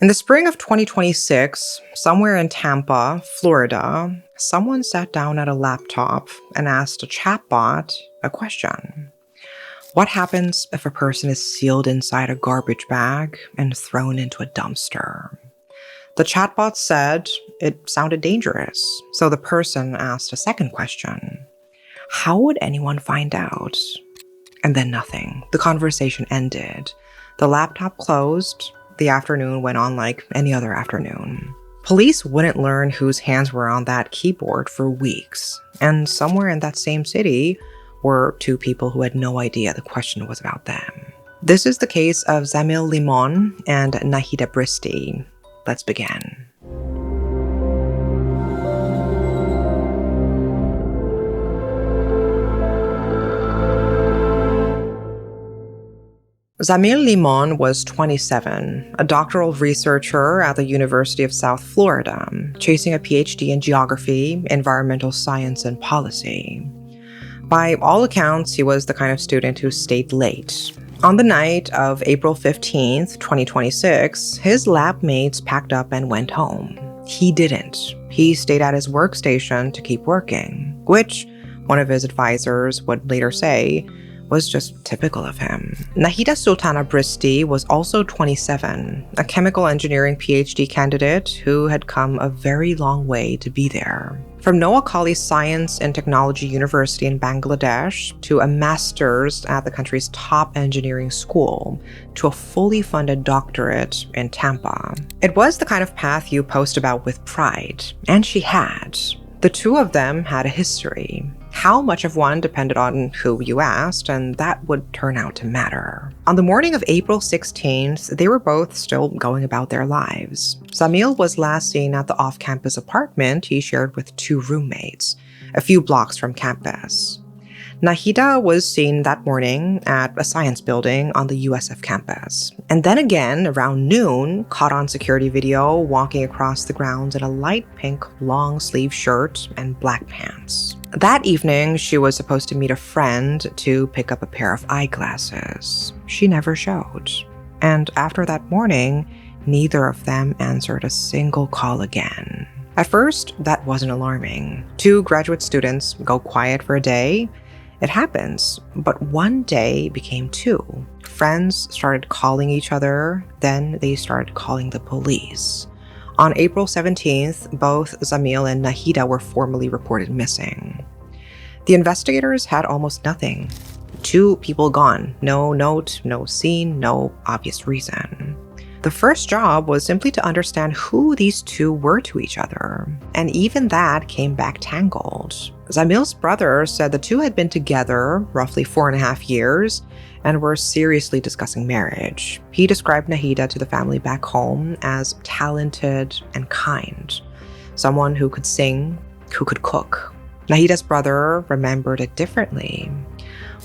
In the spring of 2026, somewhere in Tampa, Florida, someone sat down at a laptop and asked a chatbot a question. What happens if a person is sealed inside a garbage bag and thrown into a dumpster? The chatbot said it sounded dangerous, so the person asked a second question. How would anyone find out? And then nothing. The conversation ended. The laptop closed. The afternoon went on like any other afternoon. Police wouldn't learn whose hands were on that keyboard for weeks. And somewhere in that same city were two people who had no idea the question was about them. This is the case of Zamil Limon and Nahida Bristy. Let's begin. Zamil Limon was 27, a doctoral researcher at the University of South Florida, chasing a PhD in geography, environmental science, and policy. By all accounts, he was the kind of student who stayed late. On the night of April 15th, 2026, his lab mates packed up and went home. He didn't. He stayed at his workstation to keep working, which one of his advisors would later say was just typical of him. Nahida Sultana Bristy was also 27, a chemical engineering PhD candidate who had come a very long way to be there. From Noah Colley Science and Technology University in Bangladesh to a master's at the country's top engineering school to a fully funded doctorate in Tampa. It was the kind of path you post about with pride, and she had. The two of them had a history. How much of one depended on who you asked, and that would turn out to matter. On the morning of April 16th, they were both still going about their lives. Zamil was last seen at the off-campus apartment he shared with two roommates, a few blocks from campus. Nahida was seen that morning at a science building on the USF campus, and then again around noon, caught on security video walking across the grounds in a light pink long-sleeve shirt and black pants. That evening, she was supposed to meet a friend to pick up a pair of eyeglasses. She never showed. And after that morning, neither of them answered a single call again. At first, that wasn't alarming. Two graduate students go quiet for a day. It happens, but one day became two. Friends started calling each other, then they started calling the police. On April 17th, both Zamil and Nahida were formally reported missing. The investigators had almost nothing. Two people gone, no note, no scene, no obvious reason. The first job was simply to understand who these two were to each other, and even that came back tangled. Zamil's brother said the two had been together roughly 4.5 years and were seriously discussing marriage. He described Nahida to the family back home as talented and kind, someone who could sing, who could cook. Nahida's brother remembered it differently.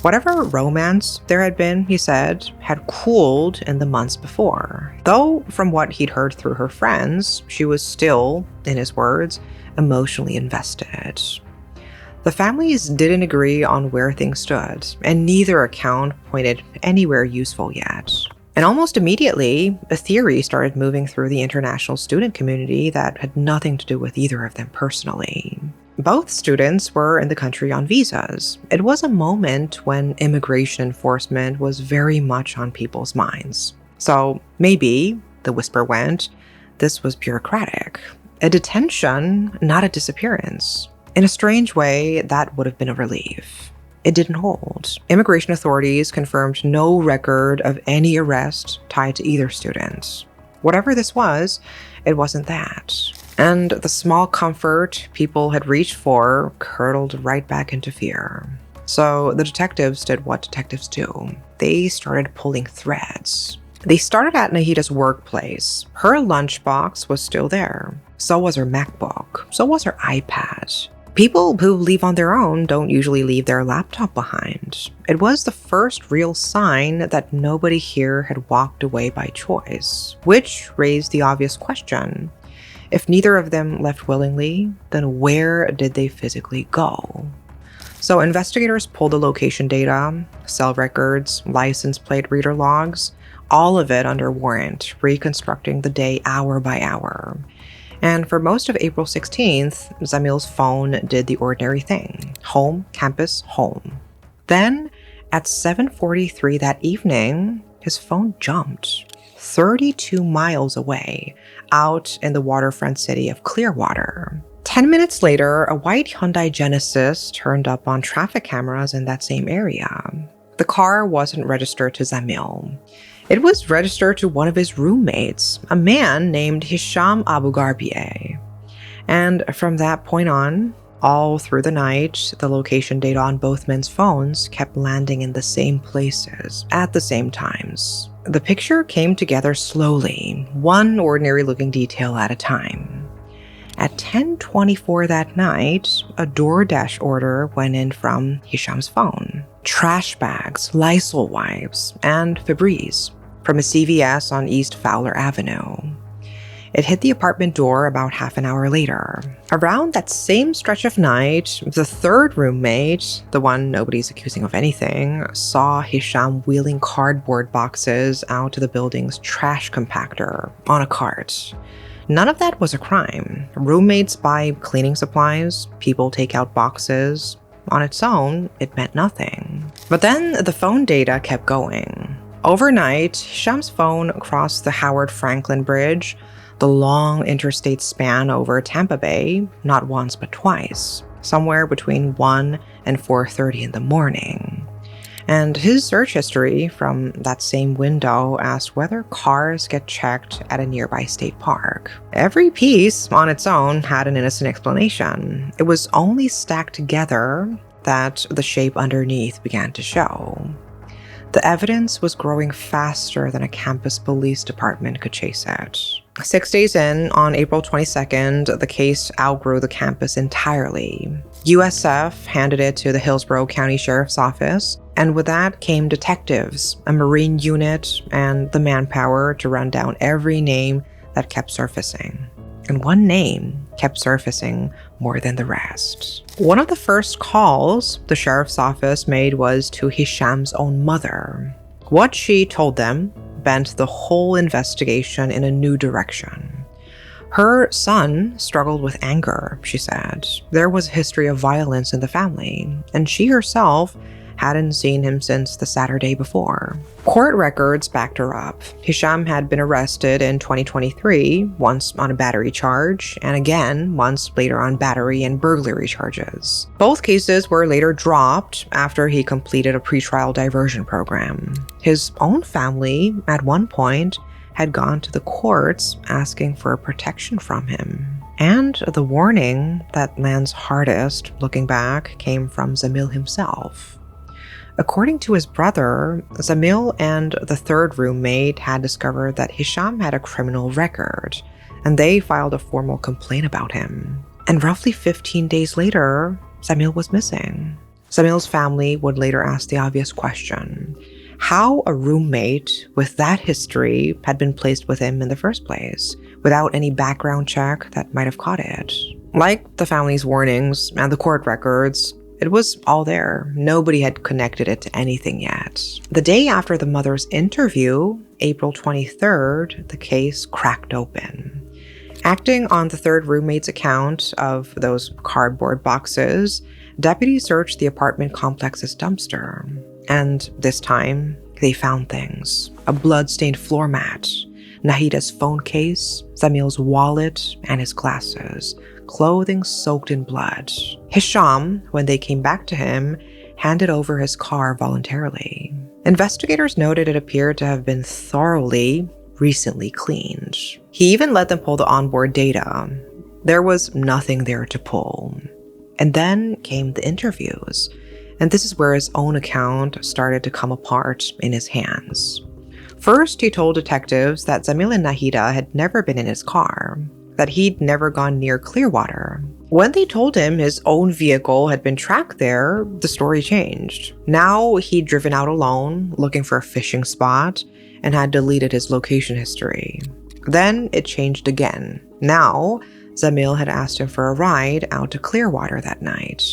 Whatever romance there had been, he said, had cooled in the months before. Though, from what he'd heard through her friends, she was still, in his words, emotionally invested. The families didn't agree on where things stood, and neither account pointed anywhere useful yet. And almost immediately, a theory started moving through the international student community that had nothing to do with either of them personally. Both students were in the country on visas. It was a moment when immigration enforcement was very much on people's minds. So maybe, the whisper went, this was bureaucratic. A detention, not a disappearance. In a strange way, that would have been a relief. It didn't hold. Immigration authorities confirmed no record of any arrest tied to either student. Whatever this was, it wasn't that. And the small comfort people had reached for curdled right back into fear. So the detectives did what detectives do. They started pulling threads. They started at Nahida's workplace. Her lunchbox was still there. So was her MacBook. So was her iPad. People who leave on their own don't usually leave their laptop behind. It was the first real sign that nobody here had walked away by choice, which raised the obvious question. If neither of them left willingly, then where did they physically go? So investigators pulled the location data, cell records, license plate reader logs, all of it under warrant, reconstructing the day hour by hour. And for most of April 16th, Zamil's phone did the ordinary thing. Home, campus, home. Then, at 7:43 that evening, his phone jumped 32 miles away, out in the waterfront city of Clearwater. 10 minutes later, a white Hyundai Genesis turned up on traffic cameras in that same area. The car wasn't registered to Zamil. It was registered to one of his roommates, a man named Hisham Abu Garbieh. And from that point on, all through the night, the location data on both men's phones kept landing in the same places at the same times. The picture came together slowly, one ordinary-looking detail at a time. At 10:24 that night, a DoorDash order went in from Hisham's phone. Trash bags, Lysol wipes, and Febreze from a CVS on East Fowler Avenue. It hit the apartment door about half an hour later. Around that same stretch of night, the third roommate, the one nobody's accusing of anything, saw Hisham wheeling cardboard boxes out to the building's trash compactor on a cart. None of that was a crime. Roommates buy cleaning supplies, people take out boxes. On its own, it meant nothing. But then the phone data kept going. Overnight, Hisham's phone crossed the Howard Franklin Bridge, the long interstate span over Tampa Bay, not once but twice, somewhere between 1 and 4:30 in the morning. And his search history from that same window asked whether cars get checked at a nearby state park. Every piece on its own had an innocent explanation. It was only stacked together that the shape underneath began to show. The evidence was growing faster than a campus police department could chase it. 6 days in, on April 22nd, the case outgrew the campus entirely. USF handed it to the Hillsborough County Sheriff's Office, and with that came detectives, a Marine unit, and the manpower to run down every name that kept surfacing. And one name kept surfacing more than the rest. One of the first calls the sheriff's office made was to Hisham's own mother. What she told them bent the whole investigation in a new direction. Her son struggled with anger, she said. There was a history of violence in the family, and she herself hadn't seen him since the Saturday before. Court records backed her up. Hisham had been arrested in 2023, once on a battery charge, and again once later on battery and burglary charges. Both cases were later dropped after he completed a pretrial diversion program. His own family, at one point, had gone to the courts asking for protection from him. And the warning that lands hardest, looking back, came from Zamil himself. According to his brother, Zamil and the third roommate had discovered that Hisham had a criminal record, and they filed a formal complaint about him. And roughly 15 days later, Zamil was missing. Zamil's family would later ask the obvious question: how a roommate with that history had been placed with him in the first place, without any background check that might have caught it. Like the family's warnings and the court records, it was all there. Nobody had connected it to anything yet. The day after the mother's interview, April 23rd, the case cracked open. Acting on the third roommate's account of those cardboard boxes, deputies searched the apartment complex's dumpster. And this time, they found things. A blood-stained floor mat, Nahida's phone case, Zamil's wallet, and his glasses, clothing soaked in blood. Hisham, when they came back to him, handed over his car voluntarily. Investigators noted it appeared to have been thoroughly, recently cleaned. He even let them pull the onboard data. There was nothing there to pull. And then came the interviews. And this is where his own account started to come apart in his hands. First, he told detectives that Zamil and Nahida had never been in his car, that he'd never gone near Clearwater. When they told him his own vehicle had been tracked there, the story changed. Now he'd driven out alone, looking for a fishing spot, and had deleted his location history. Then it changed again. Now, Zamil had asked him for a ride out to Clearwater that night.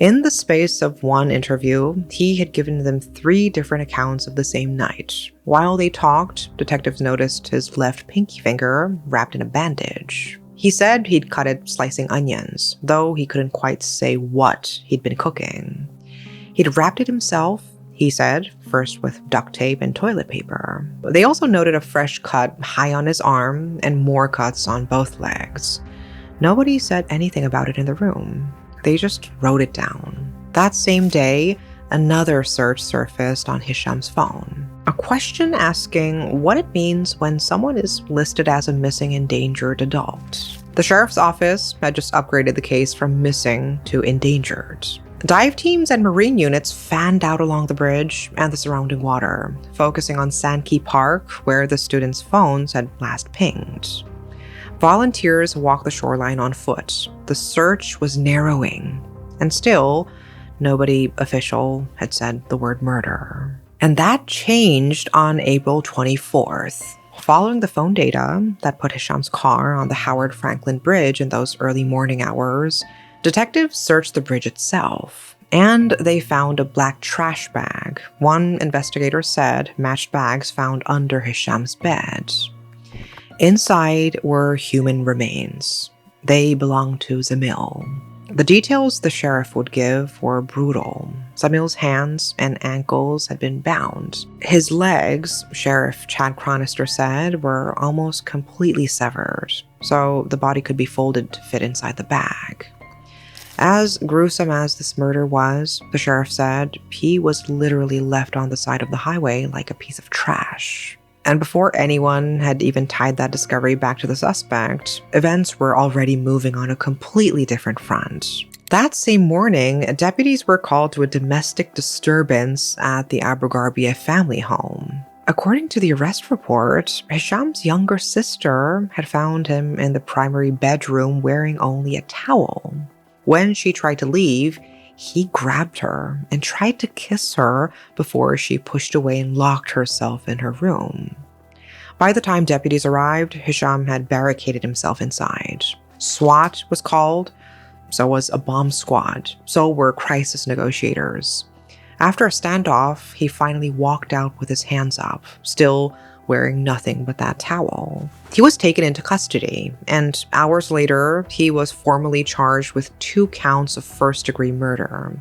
In the space of one interview, he had given them 3 different accounts of the same night. While they talked, detectives noticed his left pinky finger wrapped in a bandage. He said he'd cut it slicing onions, though he couldn't quite say what he'd been cooking. He'd wrapped it himself, he said, first with duct tape and toilet paper. They also noted a fresh cut high on his arm and more cuts on both legs. Nobody said anything about it in the room. They just wrote it down. That same day, another search surfaced on Hisham's phone. A question asking what it means when someone is listed as a missing endangered adult. The sheriff's office had just upgraded the case from missing to endangered. Dive teams and marine units fanned out along the bridge and the surrounding water, focusing on Sandkey Park, where the students' phones had last pinged. Volunteers walked the shoreline on foot. The search was narrowing, and still, nobody official had said the word murder. And that changed on April 24th. Following the phone data that put Hisham's car on the Howard Franklin Bridge in those early morning hours, detectives searched the bridge itself, and they found a black trash bag. One investigator said matched bags found under Hisham's bed. Inside were human remains. They belonged to Zamil. The details the sheriff would give were brutal. Zamil's hands and ankles had been bound. His legs, Sheriff Chad Chronister said, were almost completely severed, so the body could be folded to fit inside the bag. As gruesome as this murder was, the sheriff said, he was literally left on the side of the highway like a piece of trash. And before anyone had even tied that discovery back to the suspect, events were already moving on a completely different front. That same morning, deputies were called to a domestic disturbance at the Abergarbia family home. According to the arrest report, Hisham's younger sister had found him in the primary bedroom wearing only a towel. When she tried to leave, he grabbed her and tried to kiss her before she pushed away and locked herself in her room. By the time deputies arrived, Hisham had barricaded himself inside. SWAT was called, so was a bomb squad, so were crisis negotiators. After a standoff, he finally walked out with his hands up, still wearing nothing but that towel. He was taken into custody, and hours later, he was formally charged with 2 counts of first-degree murder,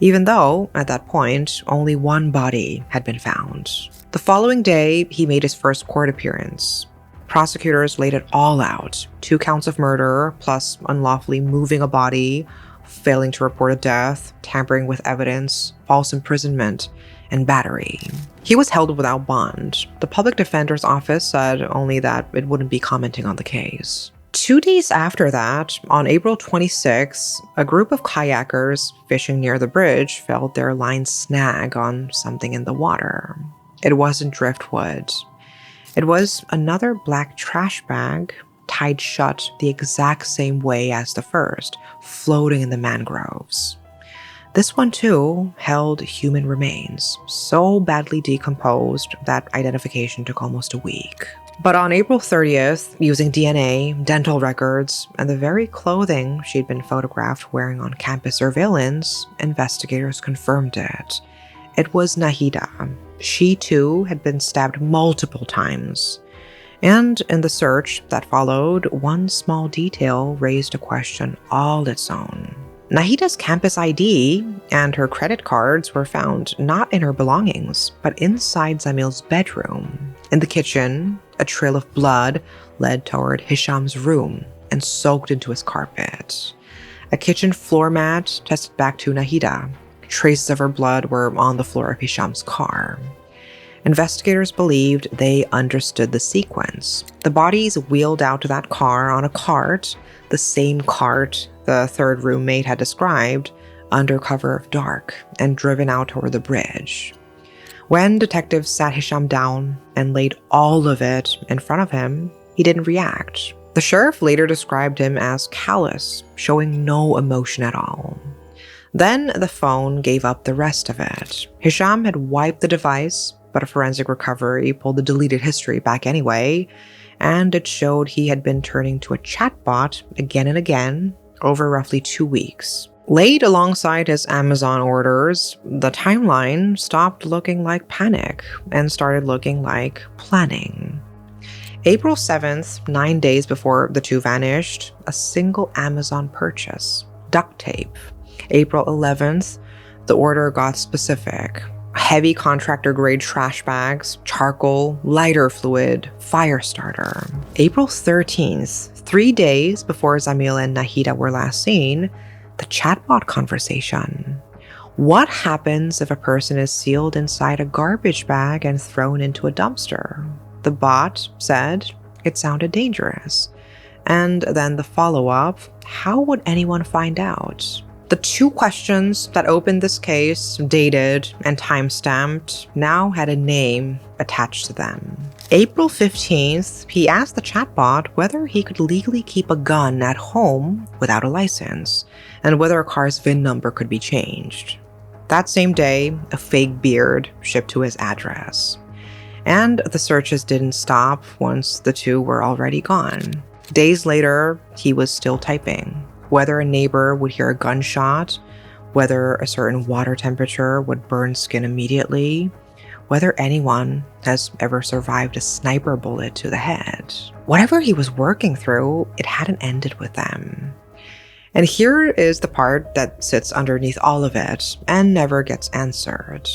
even though, at that point, only 1 body had been found. The following day, he made his first court appearance. Prosecutors laid it all out: 2 counts of murder, plus unlawfully moving a body, failing to report a death, tampering with evidence, false imprisonment, and battery. He was held without bond. The public defender's office said only that it wouldn't be commenting on the case. 2 days after that, on April 26, a group of kayakers fishing near the bridge felt their line snag on something in the water. It wasn't driftwood. It was another black trash bag tied shut the exact same way as the first, floating in the mangroves. This one, too, held human remains, so badly decomposed that identification took almost a week. But on April 30th, using DNA, dental records, and the very clothing she'd been photographed wearing on campus surveillance, investigators confirmed it. It was Nahida. She, too, had been stabbed multiple times. And in the search that followed, one small detail raised a question all its own. Nahida's campus ID and her credit cards were found not in her belongings, but inside Zamil's bedroom. In the kitchen, a trail of blood led toward Hisham's room and soaked into his carpet. A kitchen floor mat tested back to Nahida. Traces of her blood were on the floor of Hisham's car. Investigators believed they understood the sequence. The bodies wheeled out to that car on a cart, the same cart the third roommate had described, under cover of dark, and driven out toward the bridge. When detectives sat Hisham down and laid all of it in front of him, he didn't react. The sheriff later described him as callous, showing no emotion at all. Then the phone gave up the rest of it. Hisham had wiped the device, but a forensic recovery pulled the deleted history back anyway, and it showed he had been turning to a chatbot again and again over roughly 2 weeks. Laid alongside his Amazon orders, the timeline stopped looking like panic and started looking like planning. April 7th, 9 days before the two vanished, a single Amazon purchase, duct tape. April 11th, the order got specific. Heavy contractor-grade trash bags, charcoal, lighter fluid, fire starter. April 13th, 3 days before Zamil and Nahida were last seen, the chatbot conversation. What happens if a person is sealed inside a garbage bag and thrown into a dumpster? The bot said it sounded dangerous. And then the follow-up, how would anyone find out? The two questions that opened this case, dated and time-stamped, now had a name attached to them. April 15th, he asked the chatbot whether he could legally keep a gun at home without a license, and whether a car's VIN number could be changed. That same day, a fake beard shipped to his address. And the searches didn't stop once the two were already gone. Days later, he was still typing. Whether a neighbor would hear a gunshot, whether a certain water temperature would burn skin immediately, whether anyone has ever survived a sniper bullet to the head. Whatever he was working through, it hadn't ended with them. And here is the part that sits underneath all of it and never gets answered.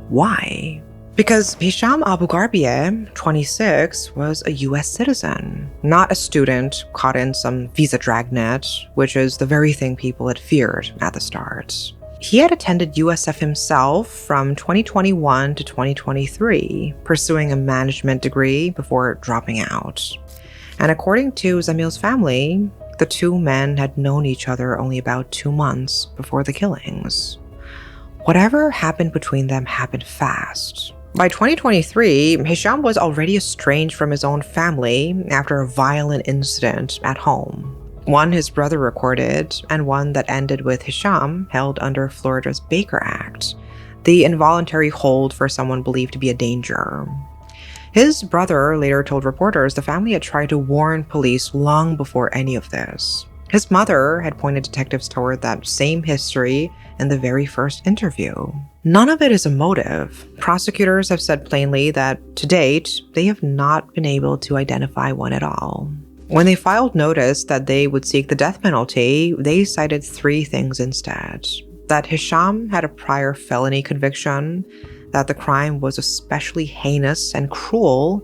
Why? Because Hisham Abu Gharbiyeh, 26, was a US citizen, not a student caught in some visa dragnet, which is the very thing people had feared at the start. He had attended USF himself from 2021 to 2023, pursuing a management degree before dropping out. And according to Zamil's family, the two men had known each other only about 2 months before the killings. Whatever happened between them happened fast. By 2023, Hisham was already estranged from his own family after a violent incident at home. One his brother recorded, and one that ended with Hisham held under Florida's Baker Act, the involuntary hold for someone believed to be a danger. His brother later told reporters the family had tried to warn police long before any of this. His mother had pointed detectives toward that same history in the very first interview. None of it is a motive. Prosecutors have said plainly that, to date, they have not been able to identify one at all. When they filed notice that they would seek the death penalty, they cited 3 things instead. That Hisham had a prior felony conviction, that the crime was especially heinous and cruel,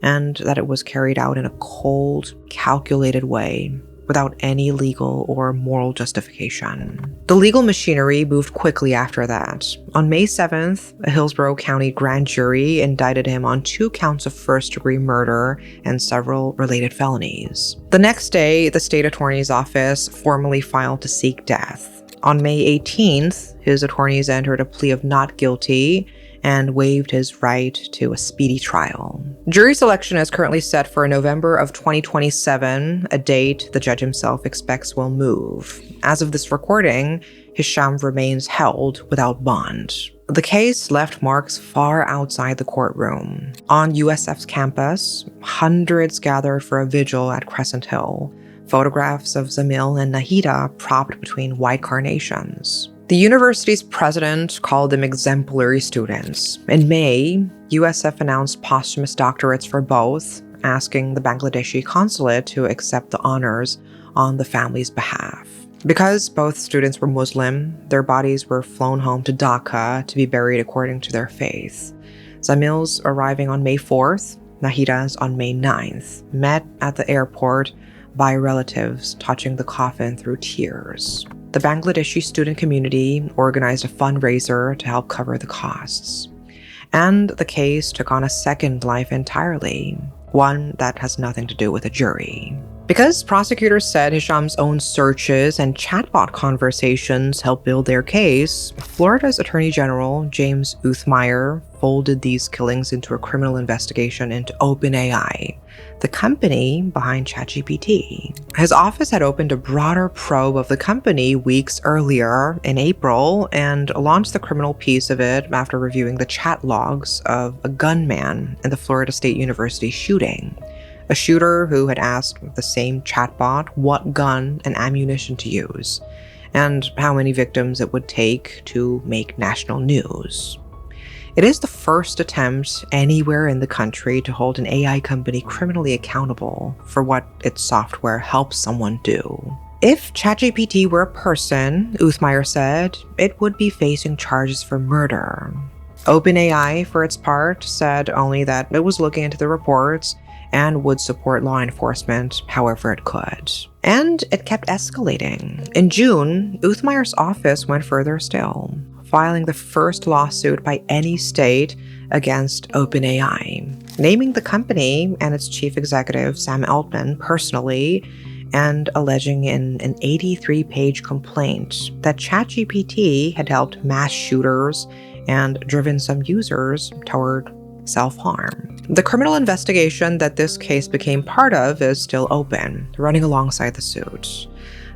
and that it was carried out in a cold, calculated way, without any legal or moral justification. The legal machinery moved quickly after that. On May 7th, a Hillsborough County grand jury indicted him on 2 counts of first-degree murder and several related felonies. The next day, the state attorney's office formally filed to seek death. On May 18th, his attorneys entered a plea of not guilty and waived his right to a speedy trial. Jury selection is currently set for November of 2027, a date the judge himself expects will move. As of this recording, Hisham remains held without bond. The case left marks far outside the courtroom. On USF's campus, hundreds gathered for a vigil at Crescent Hill, photographs of Zamil and Nahida propped between white carnations. The university's president called them exemplary students. In May, USF announced posthumous doctorates for both, asking the Bangladeshi consulate to accept the honors on the family's behalf. Because both students were Muslim, their bodies were flown home to Dhaka to be buried according to their faith. Zamil's arriving on May 4th, Nahida's on May 9th, met at the airport by relatives touching the coffin through tears. The Bangladeshi student community organized a fundraiser to help cover the costs. And the case took on a second life entirely, one that has nothing to do with a jury. Because prosecutors said Hisham's own searches and chatbot conversations helped build their case, Florida's Attorney General James Uthmeyer folded these killings into a criminal investigation into OpenAI, the company behind ChatGPT. His office had opened a broader probe of the company weeks earlier in April and launched the criminal piece of it after reviewing the chat logs of a gunman in the Florida State University shooting. A shooter who had asked the same chatbot what gun and ammunition to use. and how many victims it would take to make national news. It is the first attempt anywhere in the country to hold an AI company criminally accountable for what its software helps someone do. If ChatGPT were a person, Uthmeier said, it would be facing charges for murder. OpenAI, for its part, said only that it was looking into the reports and would support law enforcement however it could. And it kept escalating. In June, Uthmeier's office went further still, filing the first lawsuit by any state against OpenAI, naming the company and its chief executive, Sam Altman, personally, and alleging in an 83-page complaint that ChatGPT had helped mass shooters and driven some users toward self-harm. The criminal investigation that this case became part of is still open, running alongside the suit.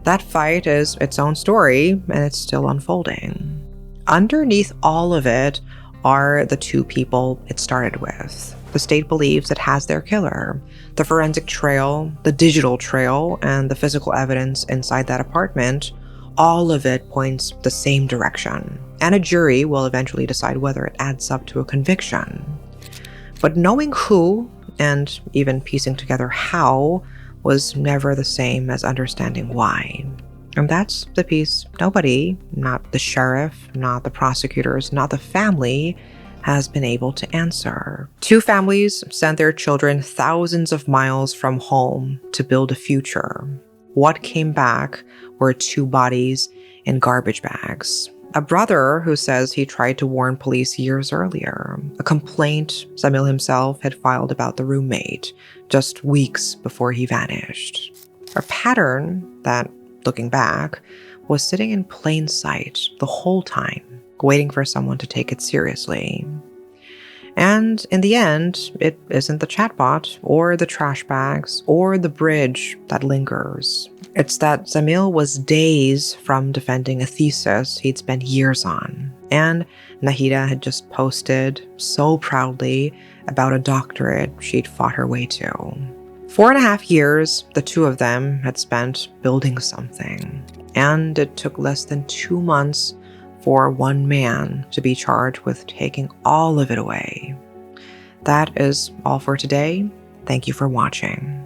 That fight is its own story, and it's still unfolding. Underneath all of it are the two people it started with. The state believes it has their killer. The forensic trail, the digital trail, and the physical evidence inside that apartment, all of it points the same direction. And a jury will eventually decide whether it adds up to a conviction. But knowing who, and even piecing together how, was never the same as understanding why. And that's the piece nobody, not the sheriff, not the prosecutors, not the family, has been able to answer. Two families sent their children thousands of miles from home to build a future. What came back were two bodies in garbage bags. A brother who says he tried to warn police years earlier. A complaint Zamil himself had filed about the roommate just weeks before he vanished. A pattern that, looking back, was sitting in plain sight the whole time, waiting for someone to take it seriously. And in the end, it isn't the chatbot or the trash bags or the bridge that lingers. It's that Zamil was days from defending a thesis he'd spent years on, and Nahida had just posted so proudly about a doctorate she'd fought her way to. 4.5 years, the two of them had spent building something, and it took less than 2 months for one man to be charged with taking all of it away. That is all for today. Thank you for watching.